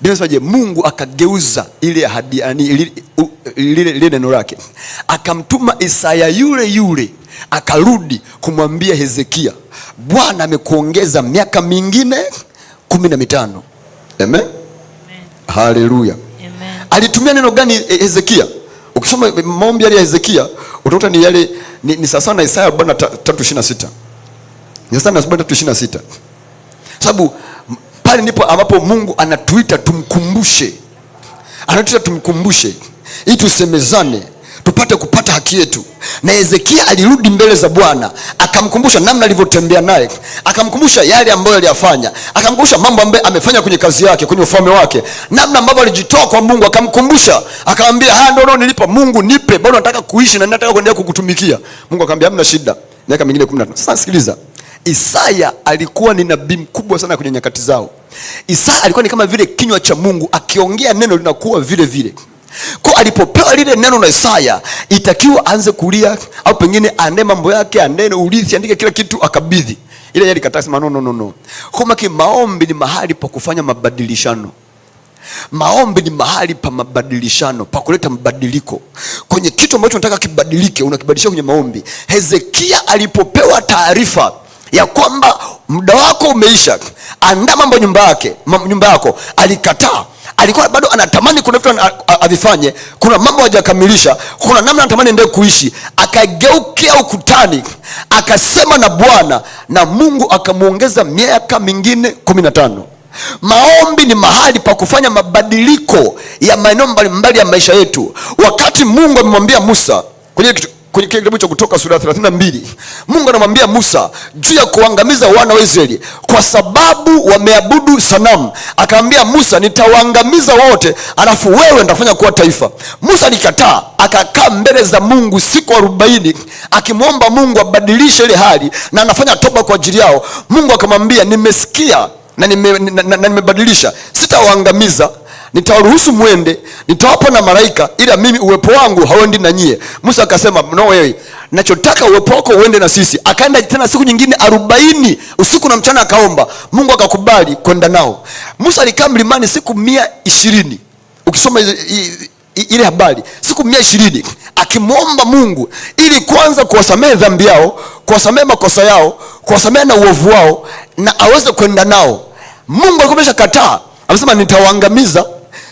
Biblia inasema Mungu akageuza ile ahadi, lile neno lake, akamtuma Isaya yule yule akarudi kumwambia Hezekia, Bwana amekuongeza miaka mingine 15. Amen. Haleluya. Alitumia neno gani Hezekia? Ukisoma maombi ya Hezekia utakuta ni yale ni sawa na Isaya 43:26. Ni sawa na 43:26. Sababu pale ndipo ambapo Mungu anatuita tumkumbushe. Anatuita tumkumbushe ili tusemezane, tupate kupata haki yetu. Na Hezekia alirudi mbele za Bwana, akamkumbusha namna alivyotembea naye, akamkumbusha yale ambayo aliyafanya, akamkumbusha mambo ambayo amefanya kwenye kazi yake, kwenye ufalme wake, namna ambavyo alijitoa kwa Mungu, akamkumbusha, akamwambia, ndio nilipa Mungu, nipe, bado nataka kuishi na nataka kuendelea kukutumikia. Mungu akamwambia hamna shida, miaka mingine 15. Sasa sikiliza, Isaya alikuwa ni nabii mkubwa sana kwenye nyakati zao. Isaya alikuwa ni kama vile kinywa cha Mungu, akiongea neno linakuwa vile vile. Kwa alipopewa lile neno na Isaya, itakiwa aanze kulia, au pengine aende mambo yake, aende urithi, andike kila kitu akabidhi. Ile yeye alikataa, sema no. Kwa maombi ni mahali pa kufanya mabadilishano. Maombi ni mahali pa mabadilishano, pa kuleta mabadiliko kwenye kitu ambacho unataka kibadilike, unakibadilisha kwenye maombi. Hezekia alipopewa taarifa ya kwamba muda wako umeisha, andaa mambo nyumba yako, alikataa. Alikuwa bado anatamani kuna vitu avifanye, kuna mambo hajakamilisha, kuna namna anatamani endelee kuishi. Akageukia ukutani, akasema na Bwana, na Mungu akamuongeza miaka mingine 15. Maombi ni mahali pa kufanya mabadiliko ya maeneo mbalimbali ya maisha yetu. Wakati Mungu amemwambia Musa kwenye kitabu cha Kutoka sura 32, Mungu anamwambia Musa juu ya kuangamiza wana wa Israeli kwa sababu wameabudu sanamu. Akamwambia Musa, nitawaangamiza wote, alafu wewe nitafanya kuwa taifa. Musa alikataa, akakaa mbele za Mungu siku 40 akimwomba Mungu abadilishe ile hali, na anafanya toba kwa ajili yao. Mungu akamwambia, nimesikia na nimebadilisha, sitawaangamiza, nitawaruhusu mwende, nitawapa na malaika, ila mimi uwepo wangu hauendi na nyie. Musa akasema, no way, nachotaka uwepo wako uende na sisi. Akaenda tena siku nyingine 40 usiku na mchana akaomba, Mungu akakubali kwenda nao. Musa alikaa mlimani siku 120. Ukisoma ile habari, siku 120 akimwomba Mungu ili kwanza kuwasamehe dhambi yao, kuwasamehe makosa yao, kuwasamehe na uovu wao, na aweze kwenda nao. Mungu alikuwa kataa, anasema nitawaangamiza,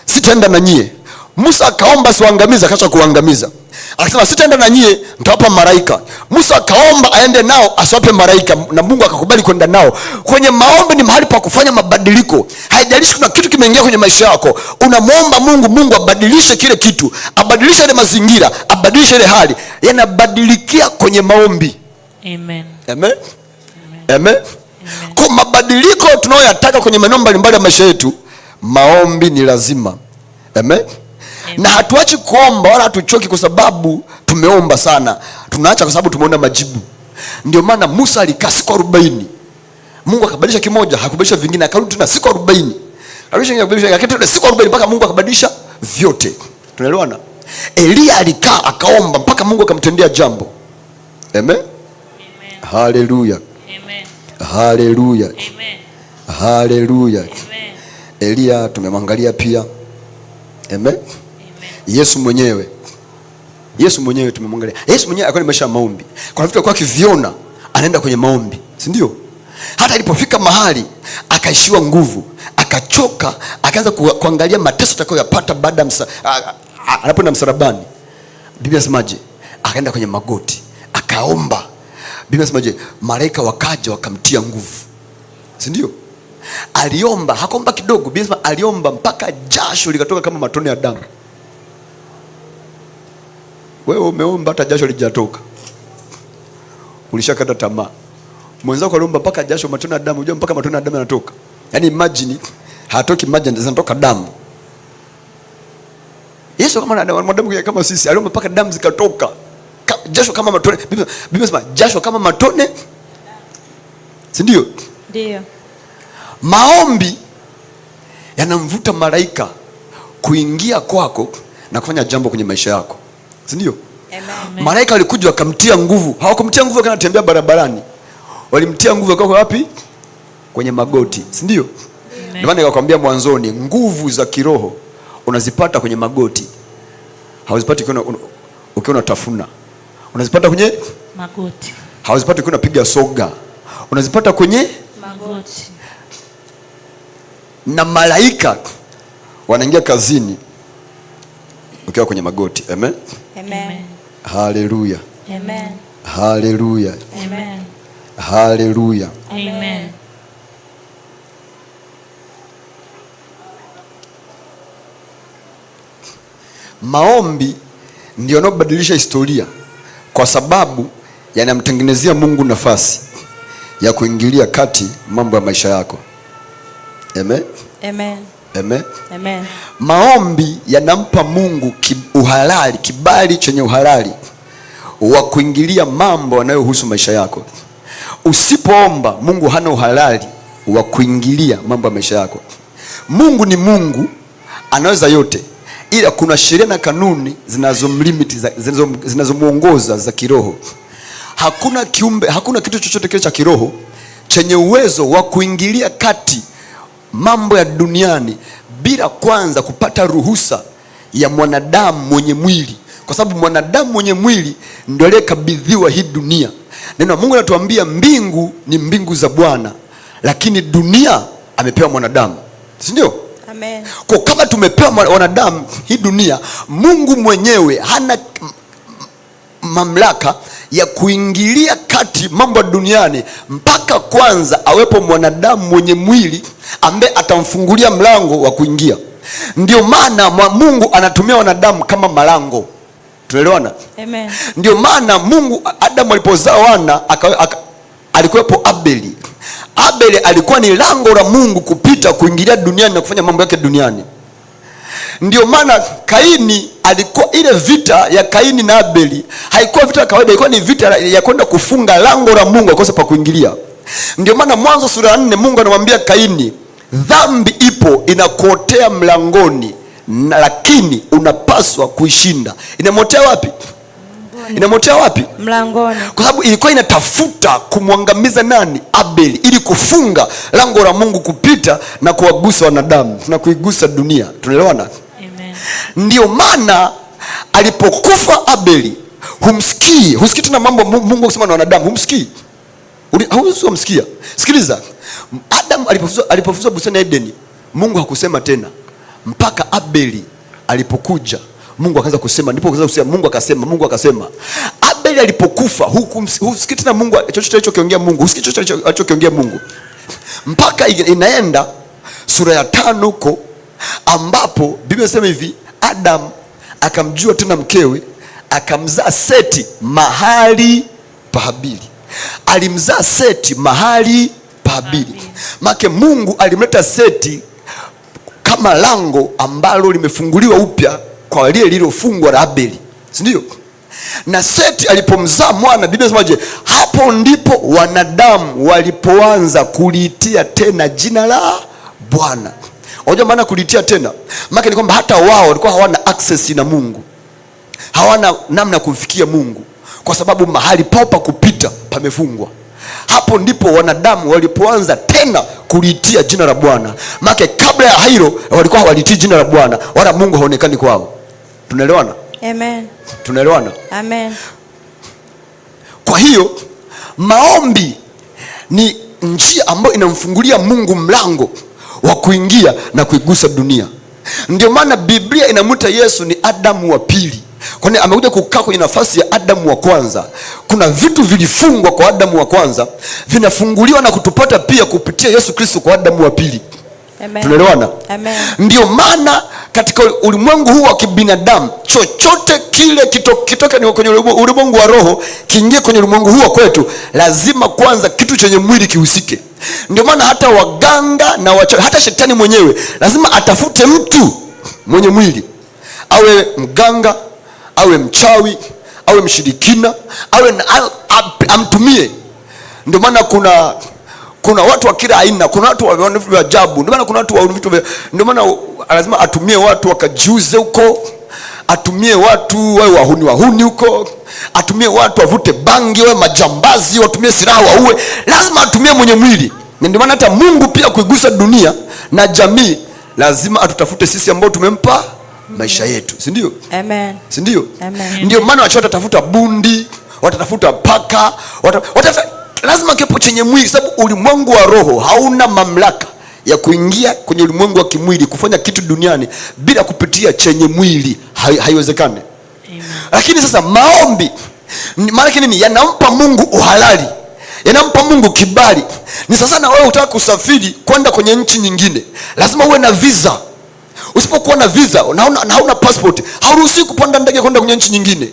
sitaenda na nyie. Musa akaomba siwaangamiza, akaacha kuangamiza. Akasema sitaenda na nyie, nitawapa malaika. Musa akaomba aende nao, asiwape malaika, na Mungu akakubali kwenda nao. Kwenye maombi ni mahali pa kufanya mabadiliko. Haijalishi kuna kitu kimeingia kwenye maisha yako, unamwomba Mungu, Mungu abadilishe kile kitu, abadilishe ile mazingira, abadilishe ile hali. Yanabadilikia kwenye maombi. Amen. Amen. Amen. Kwa mabadiliko tunayoyataka kwenye maeneo mbalimbali ya maisha yetu, maombi ni lazima. Amen. Na hatuachi kuomba wala hatuchoki kwa sababu tumeomba sana. Tunaacha kwa sababu tumeona majibu. Ndio maana Musa alikaa siku 40. Mungu akabadilisha kimoja, hakubadilisha vingine, akarudi tena siku 40. Akabadilisha siku 40 mpaka Mungu akabadilisha vyote. Tunaelewana? Elia alikaa akaomba mpaka Mungu akamtendea jambo. Amen. Haleluya. Haleluya. Haleluya. Elia tumemwangalia pia. Amen. Yesu mwenyewe tumemwangalia. Yesu mwenyewe alikuwa ni maisha ya maombi. Kwa vitu alikuwa akiviona anaenda kwenye maombi, si ndio? Hata alipofika mahali akaishiwa nguvu, akachoka, akaanza kuangalia mateso atakayoyapata baada anapoenda msalabani. Biblia inasemaje? Akaenda kwenye magoti, akaomba. Biblia inasemaje? Malaika wakaja wakamtia nguvu, si ndio? Aliomba, hakuomba kidogo. Biblia inasema aliomba mpaka jasho likatoka kama matone ya damu. Wewe umeomba hata jasho lijatoka, ulishakata tamaa. Mwenzako aliomba mpaka jasho, matone ya damu, unajua mpaka matone ya damu yanatoka. Yaani imagine, hatoki maji, zinatoka damu. Yesu kama mwanadamu kama sisi, aliomba mpaka damu zikatoka. Jasho kama matone. Biblia inasema jasho kama matone, si ndio? Ndio. Maombi yanamvuta malaika kuingia kwako na kufanya jambo kwenye maisha yako, si ndio? Amen. Malaika walikuja wakamtia nguvu. Hawakumtia nguvu kana tembea barabarani. Walimtia nguvu kwa wapi? Kwenye magoti, si ndio? Ndio maana nikakwambia mwanzoni, nguvu za kiroho unazipata kwenye magoti. Hauzipati ukiwa unatafuna. Unazipata kwenye magoti. Hauzipati ukiwa unapiga soga. Unazipata kwenye magoti. Na malaika wanaingia kazini ukiwa kwenye magoti. Amen. Amen. Haleluya. Amen. Haleluya. Amen. Haleluya. Amen. Maombi ndio yanobadilisha historia, kwa sababu yanamtengenezea Mungu nafasi ya kuingilia kati mambo ya maisha yako. Amen. Amen. Amen. Amen. Maombi yanampa Mungu uhalali, kibali chenye uhalali wa kuingilia mambo yanayohusu maisha yako. Usipoomba, Mungu hana uhalali wa kuingilia mambo ya maisha yako. Mungu ni Mungu, anaweza yote, ila kuna sheria na kanuni zinazomuongoza za kiroho. Hakuna kiumbe, hakuna kitu chochote kile cha kiroho chenye uwezo wa kuingilia kati mambo ya duniani bila kwanza kupata ruhusa ya mwanadamu mwenye mwili, kwa sababu mwanadamu mwenye mwili ndio aliyekabidhiwa hii dunia. Neno la Mungu linatuambia mbingu ni mbingu za Bwana, lakini dunia amepewa mwanadamu, si ndio? Amen. Kwa kama tumepewa wanadamu hii dunia, Mungu mwenyewe hana mamlaka ya kuingilia kati mambo ya duniani mpaka kwanza awepo mwanadamu mwenye mwili ambaye atamfungulia mlango wa kuingia. Ndio maana Mungu anatumia wanadamu kama malango. Tunaelewana? Amen. Ndio maana Mungu, Adamu alipozaa wana, alikuwepo Abeli. Abeli alikuwa ni lango la Mungu kupita kuingilia duniani na kufanya mambo yake duniani. Ndio maana Kaini alikuwa, ile vita ya Kaini na Abeli haikuwa vita ya kawaida, ilikuwa ni vita ya kwenda kufunga lango la Mungu akose pa kuingilia. Ndio maana Mwanzo sura ya 4 Mungu anamwambia Kaini, dhambi ipo inakuotea mlangoni, lakini unapaswa kuishinda. Inamotea wapi? Inamotea wapi? Mlangoni. Kwa sababu ilikuwa inatafuta kumwangamiza nani? Abeli, ili kufunga lango la Mungu kupita na kuwagusa wanadamu na kuigusa dunia. Tunaelewana? Amen. Ndio maana alipokufa Abeli, husikii tena mambo Mungu kusema na wanadamu, humsikii. Humsikia. Sikiliza. Adam alipofuzwa bustani ya Edeni, Mungu hakusema tena mpaka Abeli alipokuja. Mungu akaanza kusema, ndipo akaanza kusema. Mungu akasema. Abeli alipokufa, husikii tena Mungu chochote alichokiongea Mungu, husikii chochote alichokiongea Mungu mpaka inaenda sura ya 5 huko, ambapo Biblia inasema hivi, Adam akamjua tena mkewe, akamzaa Seti mahali pa Habili. Alimzaa Seti mahali pa Habili. Maana Mungu alimleta Seti kama lango ambalo limefunguliwa upya kwa lile lililofungwa la Abeli, si ndio? Na Seti alipomzaa mwana, Biblia inasemaje? Hapo ndipo wanadamu walipoanza kuliitia tena jina la Bwana. Unajua maana kuliitia tena? Maana ni kwamba hata wao walikuwa hawana access na Mungu, hawana namna kufikia Mungu, kwa sababu mahali pao pa kupita pamefungwa. Hapo ndipo wanadamu walipoanza tena kuliitia jina la Bwana. Maana kabla ya hilo walikuwa hawaliitii jina la Bwana, wala Mungu haonekani kwao. Tunaelewana? Amen. Tunaelewana? Amen. Kwa hiyo maombi ni njia ambayo inamfungulia Mungu mlango wa kuingia na kuigusa dunia. Ndio maana Biblia inamuita Yesu ni Adamu wa pili, kwani amekuja kukaa kwenye nafasi ya Adamu wa kwanza. Kuna vitu vilifungwa kwa Adamu wa kwanza, vinafunguliwa na kutupata pia kupitia Yesu Kristo kwa Adamu wa pili. Amen. Tunaelewana? Amen. Ndio maana katika ulimwengu huu wa kibinadamu, chochote kile kitoka ni kwenye ulimwengu wa roho kiingie kwenye ulimwengu huu wa kwetu, lazima kwanza kitu chenye mwili kihusike. Ndio maana hata waganga na wachawi, hata shetani mwenyewe lazima atafute mtu mwenye mwili, awe mganga, awe mchawi, awe mshirikina, amtumie. Ndio maana kuna watu wa kila aina, kuna watu wa vitu vya ajabu, ndio maana kuna watu wa vitu vya, ndio maana lazima atumie watu wakajiuze huko, atumie watu wawe wahuni huko, atumie watu wavute bangi, wawe majambazi, watumie silaha waue. Lazima atumie mwenye mwili. Na ndio maana hata Mungu pia kuigusa dunia na jamii lazima atutafute sisi ambao tumempa maisha yetu, si ndio? Amen. Si ndio? Amen. Ndio maana watu watatafuta bundi, watatafuta paka, lazima kipo chenye mwili, sababu ulimwengu wa roho hauna mamlaka ya kuingia kwenye ulimwengu wa kimwili kufanya kitu duniani bila kupitia chenye mwili. Haiwezekani. Lakini sasa maombi maana yake nini? Yanampa Mungu uhalali, yanampa Mungu kibali. Ni sasa na wewe utaka kusafiri kwenda kwenye nchi nyingine, lazima uwe na visa. Usipokuwa na visa na hauna passport, hauruhusi kupanda ndege kwenda kwenye nchi nyingine.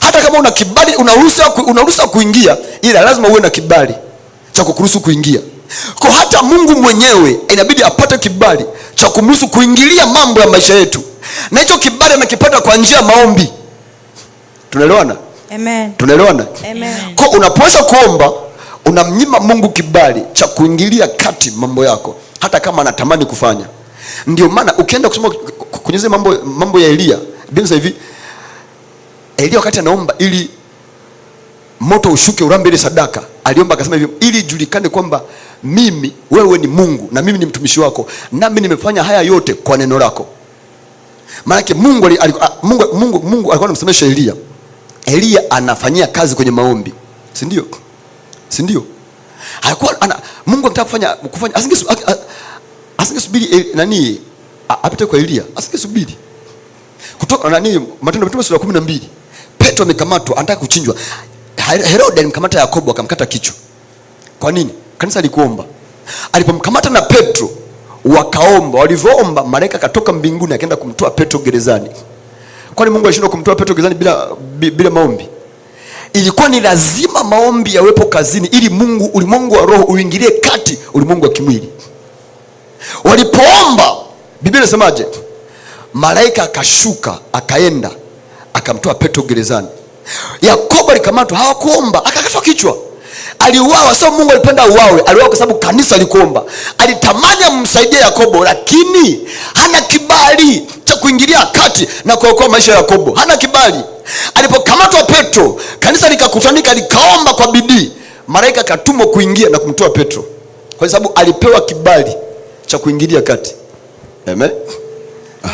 Hata kama una kibali unaruhusa kuingia, ila lazima uwe na kibali cha kukuruhusu kuingia. Kwa hata Mungu mwenyewe inabidi apate kibali cha kumruhusu kuingilia mambo ya maisha yetu, na hicho kibali anakipata kwa njia ya maombi. Tunaelewana? Amen. Tunaelewana? Amen. Kwa unapoanza kuomba unamnyima Mungu kibali cha kuingilia kati mambo yako, hata kama anatamani kufanya. Ndio maana ukienda kusoma kwenye mambo ya Elia, Biblia hivi, Elia wakati anaomba ili moto ushuke urambe ile sadaka, aliomba akasema hivi, ili julikane kwamba mimi, wewe ni Mungu na mimi ni mtumishi wako, nami nimefanya haya yote kwa neno lako. Maana Mungu alikuwa anamsemesha Elia. Elia anafanyia kazi kwenye maombi, si ndio? Si ndio? Haikuwa Mungu anataka kufanya asingesubiri nani apite kwa Elia, asingesubiri. Kutoka Matendo ya Mitume sura 12, Petro amekamatwa anataka kuchinjwa. Herode alimkamata Yakobo akamkata kichwa. Kwa nini? Kanisa likuomba. Alipomkamata na Petro wakaomba, walivyoomba malaika katoka mbinguni akaenda kumtoa Petro gerezani. Kwani Mungu alishindwa kumtoa Petro gerezani bila maombi? Ilikuwa ni lazima maombi yawepo kazini ili Mungu, ulimwengu wa roho uingilie kati ulimwengu wa kimwili. Walipoomba, Biblia inasemaje? Malaika akashuka akaenda akamtoa Petro gerezani. Yakobo alikamatwa, hawakuomba, akakatwa kichwa. Aliuawa, sio Mungu alipenda uawe, aliuawa kwa sababu kanisa likuomba. Alitamani amsaidie Yakobo, lakini hana kibali cha kuingilia kati na kuokoa maisha ya Yakobo. Hana kibali. Alipokamatwa Petro, kanisa likakutanika likaomba kwa bidii. Malaika akatumwa kuingia na kumtoa Petro, kwa sababu alipewa kibali cha kuingilia kati. Amen.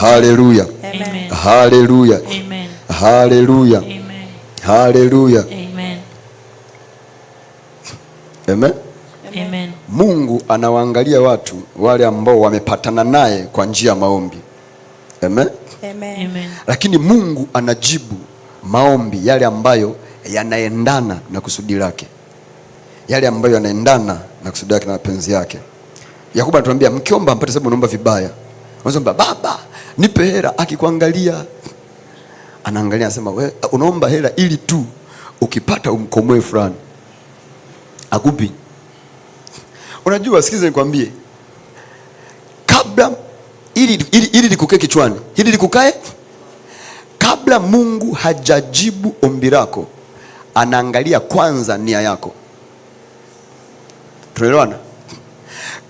Haleluya. Amen. Haleluya. Amen. Haleluya. Amen. Haleluya. Amen. Amen. Amen. Mungu anawaangalia watu wale ambao wamepatana naye kwa njia ya maombi. Amen. Amen. Amen. Lakini Mungu anajibu maombi yale ambayo yanaendana na kusudi lake, yale ambayo yanaendana na kusudi lake na mapenzi yake. Yakobo anatuambia mkiomba mpate, sababu unaomba vibaya. Unasema baba nipe hela, akikuangalia anaangalia anasema wewe unaomba hela ili tu ukipata umkomoe fulani. Akupi. Unajua, sikiza nikwambie, kabla ili likukae kichwani, hili likukae, kabla Mungu hajajibu ombi lako anaangalia kwanza nia yako. Tunaelewana?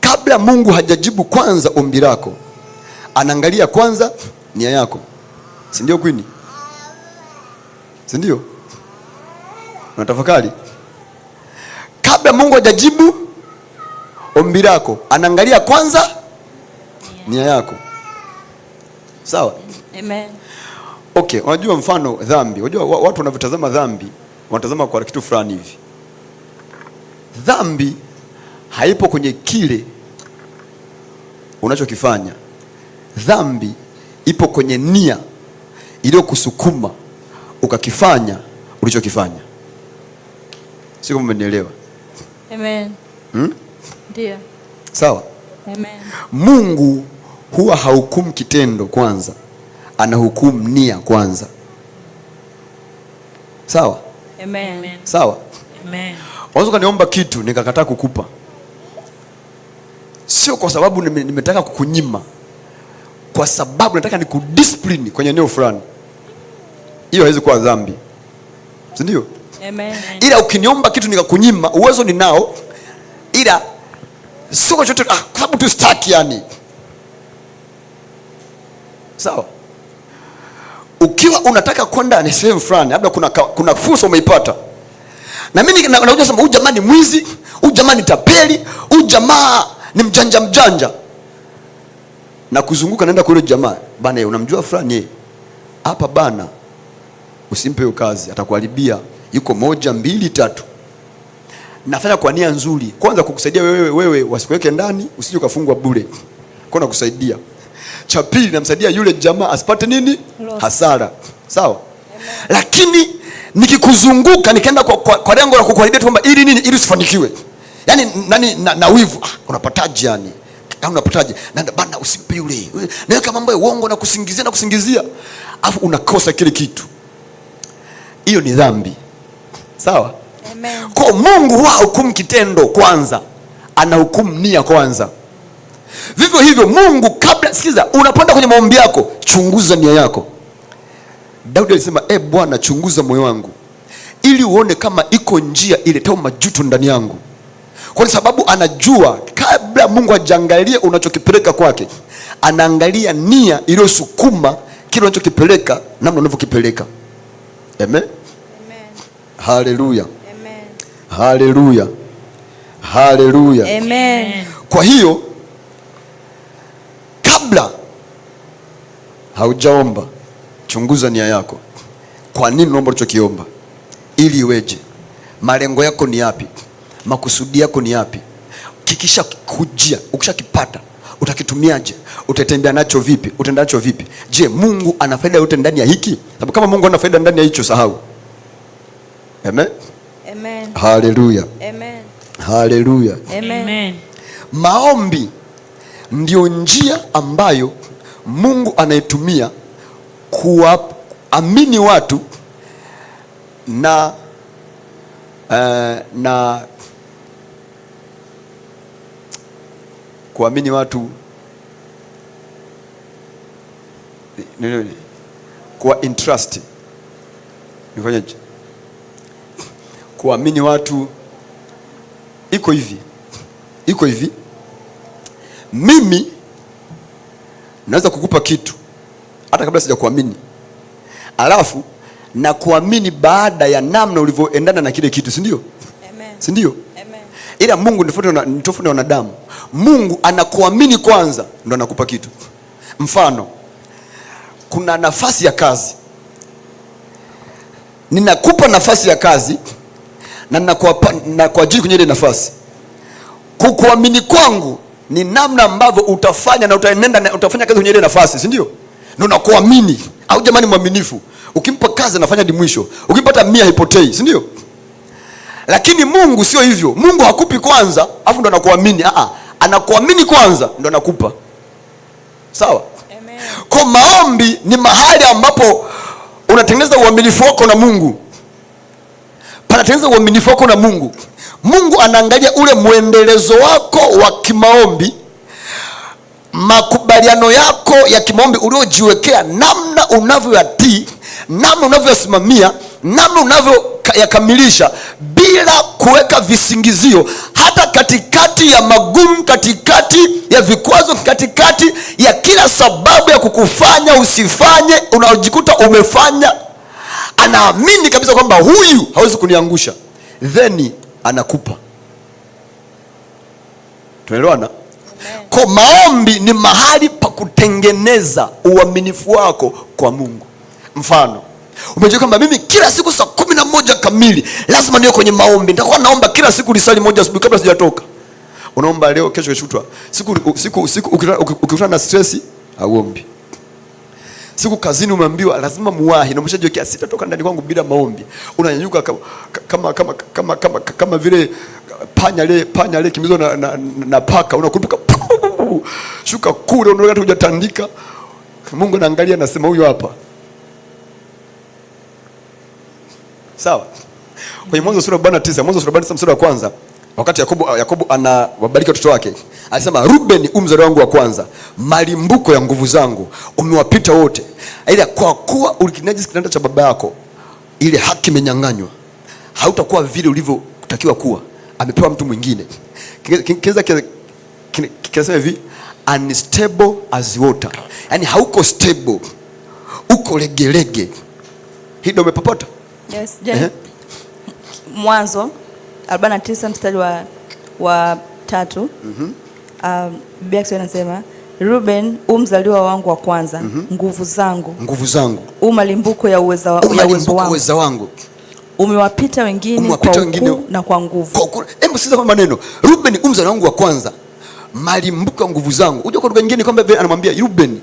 Kabla Mungu hajajibu kwanza ombi lako anaangalia kwanza nia yako. Si ndio kwini? Si ndio? Unatafakari? Kabla Mungu hajajibu ombi lako anaangalia kwanza nia yako. Sawa? Amen. Okay, unajua mfano dhambi. Unajua watu wanavyotazama dhambi, wanatazama kwa kitu fulani hivi. Dhambi haipo kwenye kile unachokifanya. Dhambi ipo kwenye nia iliyokusukuma ukakifanya ulichokifanya. Sio kama umenielewa? Amen. Ndio. Sawa? Amen. Mungu huwa hahukumu kitendo kwanza, anahukumu nia kwanza. Sawa? Amen. Sawa? Amen. Unaweza kuniomba kitu nikakataa kukupa, sio kwa sababu nimetaka kukunyima, kwa sababu nataka nikudiscipline kwenye eneo fulani. Hiyo haiwezi kuwa dhambi, si ndio? Amen. Ila ukiniomba kitu nikakunyima, uwezo ninao, ila sio kwa chochote, kwa sababu tu sitaki yani. Sawa? Ukiwa unataka kwenda sehemu fulani, labda kuna fursa umeipata, na mimi nakuja sema huyu jamani mwizi, huyu jamaa ni tapeli, huyu jamaa ni mjanja. Na kuzunguka naenda kwa yule jamaa, bana unamjua fulani hapa bana, usimpe hiyo kazi, atakuharibia. Yuko 1 2 3. Nafanya kwa nia nzuri, kwanza kukusaidia wewe wasikuweke ndani, usije ukafungwa bure. Kwa nakusaidia. Cha pili, namsaidia yule jamaa asipate nini? Hasara. Sawa? Amen. Lakini nikikuzunguka nikaenda kwa lengo la kukuharibia kwamba ili nini? Ili usifanikiwe. Yaani nani na wivu, unapataje yani? Au unapataje? Na bana usimpe yule. Naweka mambo ya uongo na kusingizia. Alafu unakosa kile kitu. Hiyo ni dhambi. Sawa? Amen. Kwa Mungu huwa hukumu kitendo kwanza, anahukumu nia kwanza. Vivyo hivyo Mungu kabla, sikiza, unapoenda kwenye maombi yako, chunguza nia yako. Daudi alisema, Bwana chunguza moyo wangu ili uone kama iko njia iletao majuto ndani yangu. Kwa sababu anajua kabla Mungu hajaangalie unachokipeleka kwake, anaangalia nia iliyosukuma kile unachokipeleka, namna unavyokipeleka. Amen. Haleluya. Amen. Haleluya. Haleluya. Amen. Kwa hiyo kabla haujaomba, chunguza nia yako. Kwa nini unaomba unachokiomba? Ili iweje? Malengo yako ni yapi? Makusudi yako ni yapi? Kikisha kujia, ukishakipata, utakitumiaje? Utatembea nacho vipi? Utaenda nacho vipi? Je, Mungu ana faida yote ndani ya hiki? Sababu kama Mungu ana faida ndani ya hicho, sahau. Amen. Amen. Haleluya. Amen. Haleluya. Amen. Maombi ndio njia ambayo Mungu anaitumia kuamini watu na kuamini watu kwa interest. Nifanyaje? Kuamini watu iko hivi. Mimi naweza kukupa kitu hata kabla sijakuamini, alafu na kuamini baada ya namna ulivyoendana na kile kitu, si ndio? Amen. Si ndio? Amen. Ila Mungu ni tofauti na wanadamu. Mungu anakuamini kwanza ndo anakupa kitu. Mfano, kuna nafasi ya kazi, ninakupa nafasi ya kazi na nakuajiri kwenye ile nafasi. Kukuamini kwangu ni namna ambavyo utafanya na utafanya kazi kwenye ile nafasi, si ndio? Ndio nakuamini. Au jamani mwaminifu, ukimpa kazi anafanya hadi mwisho. Ukimpata 100 haipotei, si ndio? Lakini Mungu sio hivyo. Mungu hakupi kwanza afu ndo anakuamini. Anakuamini kwanza ndo anakupa. Sawa? Amen. Kwa maombi ni mahali ambapo unatengeneza uaminifu wako na Mungu. Panatengeneza uaminifu wako na Mungu. Mungu anaangalia ule muendelezo wako wa kimaombi, makubaliano yako ya kimaombi uliojiwekea, namna unavyoyatii, namna unavyosimamia, namna unavyoyakamilisha bila kuweka visingizio, hata katikati ya magumu, katikati ya vikwazo, katikati ya kila sababu ya kukufanya usifanye, unaojikuta umefanya. Anaamini kabisa kwamba huyu hawezi kuniangusha, then anakupa. Tunaelewana? Kwa maombi ni mahali pa kutengeneza uaminifu wako kwa Mungu. Mfano, umejua kwamba mimi kila siku saa 11 kamili lazima niwe kwenye maombi. Nitakuwa naomba kila siku risali moja asubuhi kabla sijatoka. Unaomba leo, kesho, keshutwa. Siku ukikutana na stress, hauombi. Siku kazini umeambiwa lazima muwahi na umeshajiwekea sitatoka ndani kwangu bila maombi. Unanyanyuka kama vile panya le kimbizo na paka, unakurupuka shuka kule, unaona hata hujatandika. Mungu anaangalia anasema huyu hapa. Sawa? Kwenye Mwanzo sura 49 mstari wa kwanza, wakati Yakobo anawabariki watoto wake, alisema Ruben mzao wangu wa kwanza, malimbuko ya nguvu zangu, umewapita wote. Ila kwa kuwa ulikinyaji kitanda cha baba yako, ile haki imenyang'anywa, hautakuwa vile ulivyotakiwa kuwa, amepewa mtu mwingine. Kinasema hivi, unstable as water. Yaani hauko stable, uko legelege. Hii ndio umepapata? Yes, Mwanzo 49 mstari wa wa 3. Biblia inasema Ruben mzaliwa wangu wa kwanza, nguvu zangu, malimbuko ya uweza wangu. Umewapita wengine kwa ukuu na kwa nguvu. Hebu sikiza kwa maneno. Ruben mzaliwa wangu wa kwanza, malimbuko ya nguvu zangu. Unajua kwa lugha nyingine kwamba anamwambia Ruben,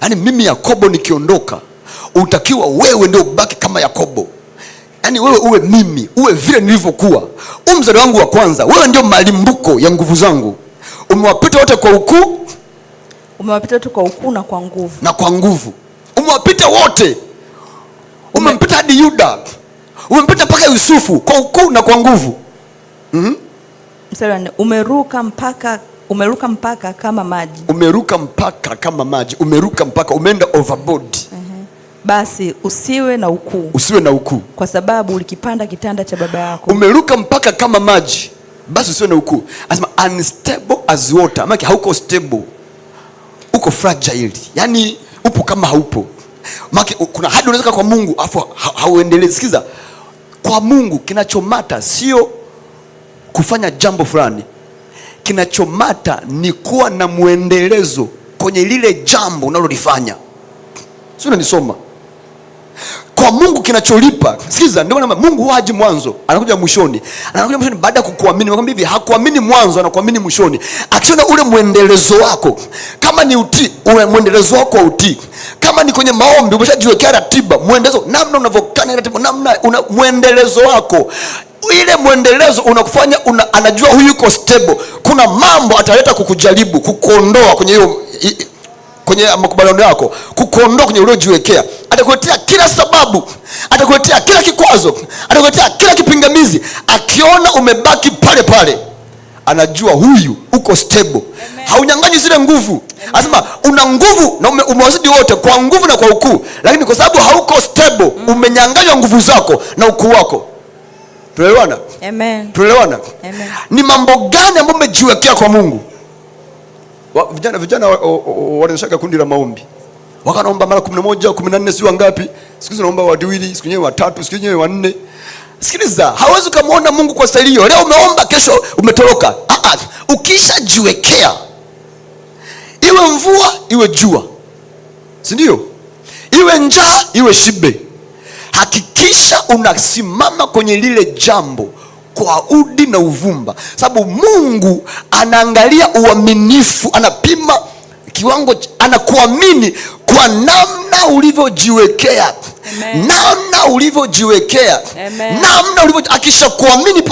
yani mimi Yakobo nikiondoka, utakiwa wewe ndio ubaki kama Yakobo. Yani wewe uwe mimi, uwe vile nilivyokuwa. Mzaliwa wangu wa kwanza, wewe ndio malimbuko ya nguvu zangu. Umewapita wote kwa ukuu. Umewapita wote kwa ukuu na kwa nguvu. Na kwa nguvu. Umewapita wote. Umempita hadi Yuda. Umempita mpaka Yusufu kwa ukuu na kwa nguvu. Mstari, umeruka mpaka kama maji. Umeruka mpaka kama maji. Umeruka mpaka, umeenda overboard. Basi usiwe na ukuu. Usiwe na ukuu. Kwa sababu ulikipanda kitanda cha baba yako. Umeruka mpaka kama maji. Basi usiwe na ukuu. Anasema unstable as water. Maana hauko stable. Uko fragile. Yani upo kama haupo. Maana kuna hadi unaweza kwa Mungu afu hauendelee. Sikiza. Kwa Mungu kinachomata sio kufanya jambo fulani. Kinachomata ni kuwa na muendelezo kwenye lile jambo unalolifanya. Sio unanisoma? Kwa Mungu kinacholipa. Sikiza, ndio maana Mungu haji mwanzo, anakuja mwishoni. Anakuja mwishoni baada ya kukuamini. Nakwambia hivi, hakuamini mwanzo, anakuamini mwishoni. Akiona ule muendelezo wako, kama ni utii, ule muendelezo wako wa utii. Kama ni kwenye maombi, umeshajiwekea ratiba, muendelezo, namna unavyokana ratiba, namna muendelezo wako. Ile muendelezo unakufanya anajua huyu yuko stable. Kuna mambo ataleta kukujaribu, kukuondoa kwenye hiyo, kwenye makubaliano yako, kukuondoa kwenye uliojiwekea. Atakuletea kila sababu, atakuletea kila kikwazo, atakuletea kila kipingamizi. Akiona umebaki pale pale, anajua huyu uko stable. Haunyang'anyi zile nguvu. Anasema una nguvu na umewazidi wote kwa nguvu na kwa ukuu, lakini kwa sababu hauko stable, umenyang'anywa nguvu zako na ukuu wako. Tuelewana? Amen. Tuelewana? Amen. Ni mambo gani ambayo umejiwekea kwa Mungu? Vijana wanashaka kundi la maombi. Wakaomba mara 11, 14 sio ngapi? Siku hizo naomba wawili, siku nyingine watatu, siku nyingine wanne. Sikiliza, hawezi kumuona Mungu kwa staili hiyo. Leo umeomba, kesho umetoroka. Ukishajiwekea, iwe mvua, iwe jua. Si ndio? Iwe njaa, iwe shibe. Hakikisha unasimama kwenye lile jambo kwa udi na uvumba, sababu Mungu anaangalia uaminifu, anapima kiwango, anakuamini kwa namna ulivyojiwekea. Namna ulivyojiwekea. Namna ulivyo, akishakuamini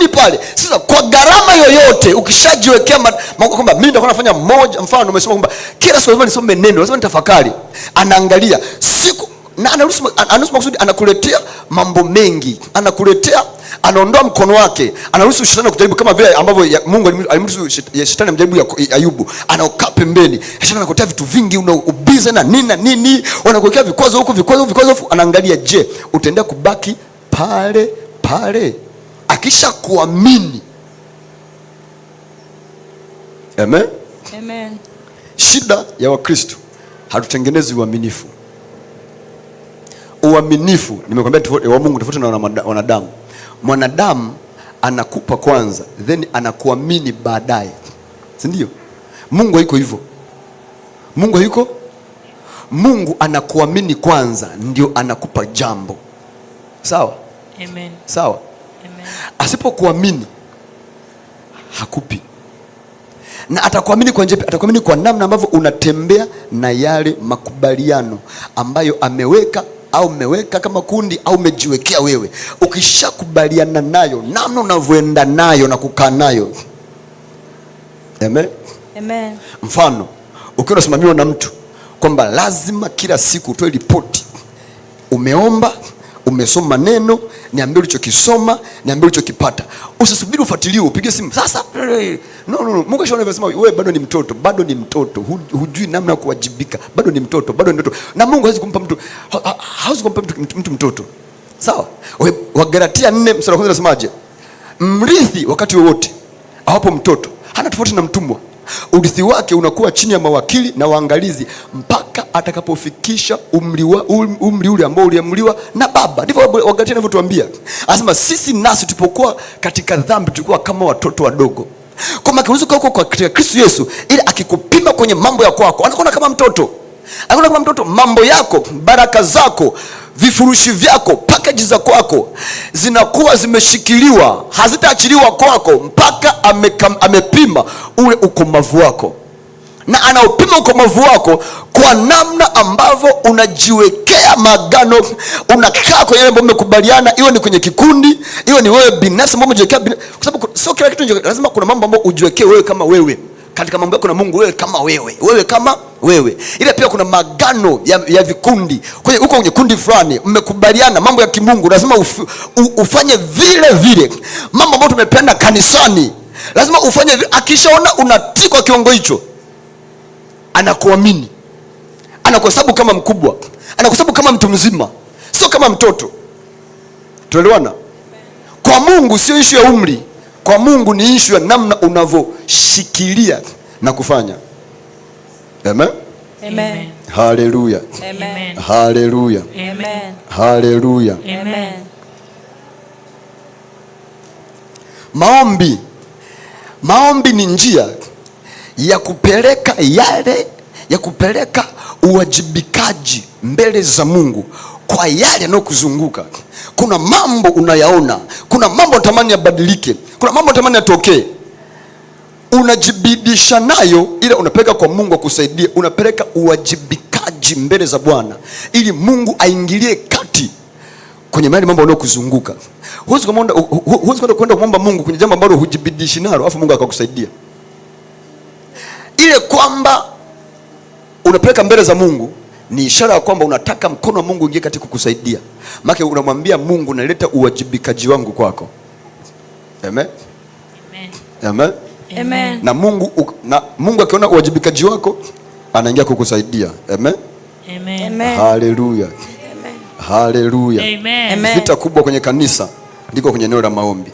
pale, sasa kwa gharama yoyote ukishajiwekea kwamba mimi nitakuwa nafanya mmoja, mfano umesema kwamba kila siku lazima nisome neno, lazima nitafakari. Anaangalia siku na anaruhusu makusudi, anakuletea mambo mengi, anaondoa mkono wake, anaruhusu shetani kujaribu, kama vile ambavyo Mungu alimruhusu shetani amjaribu Ayubu. Anaokaa pembeni, shetani anakuletea vitu vingi, unaubiza na nini, wanakuwekea vikwazo huko, anaangalia, je, utaendelea kubaki pale pale? Akisha kuamini. Amen. Amen. Shida ya Wakristo, hatutengenezi uaminifu. Uaminifu, nimekwambia, wa Mungu tofauti na wanadamu. Mwanadamu anakupa kwanza, then anakuamini baadaye. Si ndio? Mungu haiko hivyo. Mungu anakuamini kwanza, ndio anakupa jambo. Sawa? Amen. Sawa? Amen. Asipokuamini hakupi. Na atakuamini kwa njia, atakuamini kwa namna ambavyo unatembea na yale makubaliano ambayo ameweka au umeweka kama kundi au umejiwekea wewe. Ukishakubaliana nayo, namna unavyoenda nayo na kukaa nayo. Amen. Amen. Mfano, ukiwa unasimamiwa na mtu kwamba lazima kila siku utoe ripoti. Umeomba, umesoma neno, niambie ulichokisoma, niambie ulichokipata. Usisubiri ufuatilie, upige simu. Sasa no. Mungu anasema wewe bado ni mtoto. Hujui namna ya kuwajibika. Bado ni mtoto. Na Mungu hawezi kumpa mtu mtoto. Sawa? Wagalatia 4 mstari wa 1 unasemaje? Mrithi wakati wowote hapo mtoto hana tofauti na mtumwa. Urithi wake unakuwa chini ya mawakili na waangalizi mpaka mpaka atakapofikisha umri ule ambao uliamriwa na Baba. Ndivyo Wagalatia anavyotuambia. Anasema sisi nasi tulipokuwa katika dhambi tulikuwa kama watoto wadogo. Kwa maana unaweza kuwa katika Kristo Yesu, ili akikupima kwenye mambo ya kwako anakuona kama mtoto. Anakuona kama mtoto. Mambo yako, baraka zako, vifurushi vyako, package za kwako zinakuwa zimeshikiliwa, hazitaachiliwa kwako mpaka amepima ule ukomavu wako. Na anaupima ukomavu wako kwa namna ambavyo unajiwekea magano, unakaa kwenye mambo mmekubaliana, iwe ni kwenye kikundi, iwe ni wewe binafsi ambao umejiwekea binafsi. Kwa sababu sio kila kitu lazima, kuna mambo ambayo ujiwekee wewe kama wewe. Katika mambo yako na Mungu, wewe kama wewe, wewe kama wewe. Ile pia kuna magano ya vikundi. Uko kwenye kundi fulani, mmekubaliana mambo ya kimungu, lazima ufanye vile vile. Mambo ambayo tumependa kanisani, lazima ufanye vile. Akishaona unatii kwa kiwango hicho, anakuamini, anakuhesabu kama mkubwa, anakuhesabu kama mtu mzima, sio kama mtoto. Tuelewana? Kwa Mungu sio issue ya umri. Kwa Mungu ni issue ya namna unavyoshikilia na kufanya. Amen. Amen. Haleluya. Amen. Haleluya. Amen. Haleluya. Amen. Maombi ni njia ya kupeleka uwajibikaji mbele za Mungu kwa yale yanayokuzunguka. Kuna mambo unayaona, kuna mambo unatamani yabadilike, kuna mambo unatamani yatokee. Unajibidisha nayo, ile unapeleka kwa Mungu akusaidia. Unapeleka uwajibikaji mbele za Bwana ili Mungu aingilie kati kwenye mambo yanayokuzunguka. Huwezi kwenda kumwomba Mungu kwenye jambo ambalo hujibidishi nalo afu Mungu akakusaidia. Ile kwamba unapeleka mbele za Mungu ni ishara ya kwamba unataka mkono wa Mungu uingie katika kukusaidia. Maana unamwambia Mungu, naleta uwajibikaji wangu kwako. Amen. Amen. Amen. Na Mungu akiona uwajibikaji wako anaingia kukusaidia. Amen. Amen. Haleluya. Amen. Haleluya. Amen. Vita kubwa kwenye kanisa ndiko kwenye eneo la maombi.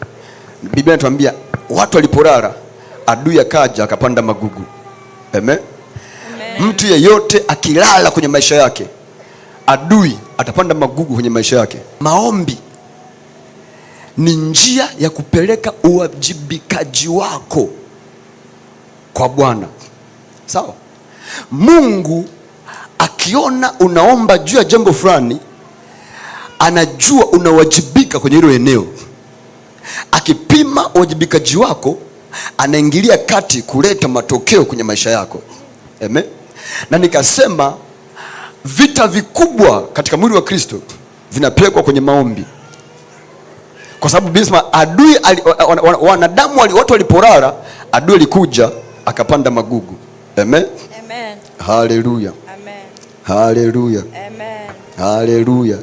Biblia inatuambia watu walipolala, adui akaja akapanda magugu. Amen. Mtu yeyote akilala kwenye maisha yake, adui atapanda magugu kwenye maisha yake. Maombi ni njia ya kupeleka uwajibikaji wako kwa Bwana. Sawa? Mungu akiona unaomba juu ya jambo fulani, anajua unawajibika kwenye hilo eneo. Akipima uwajibikaji wako, anaingilia kati kuleta matokeo kwenye maisha yako. Amen. Na nikasema vita vikubwa katika mwili wa Kristo vinapelekwa kwenye maombi. Kwa sababu Biblia adui wanadamu watu walipolala, adui alikuja akapanda magugu. Amen. Amen. Haleluya. Amen. Haleluya. Amen. Haleluya.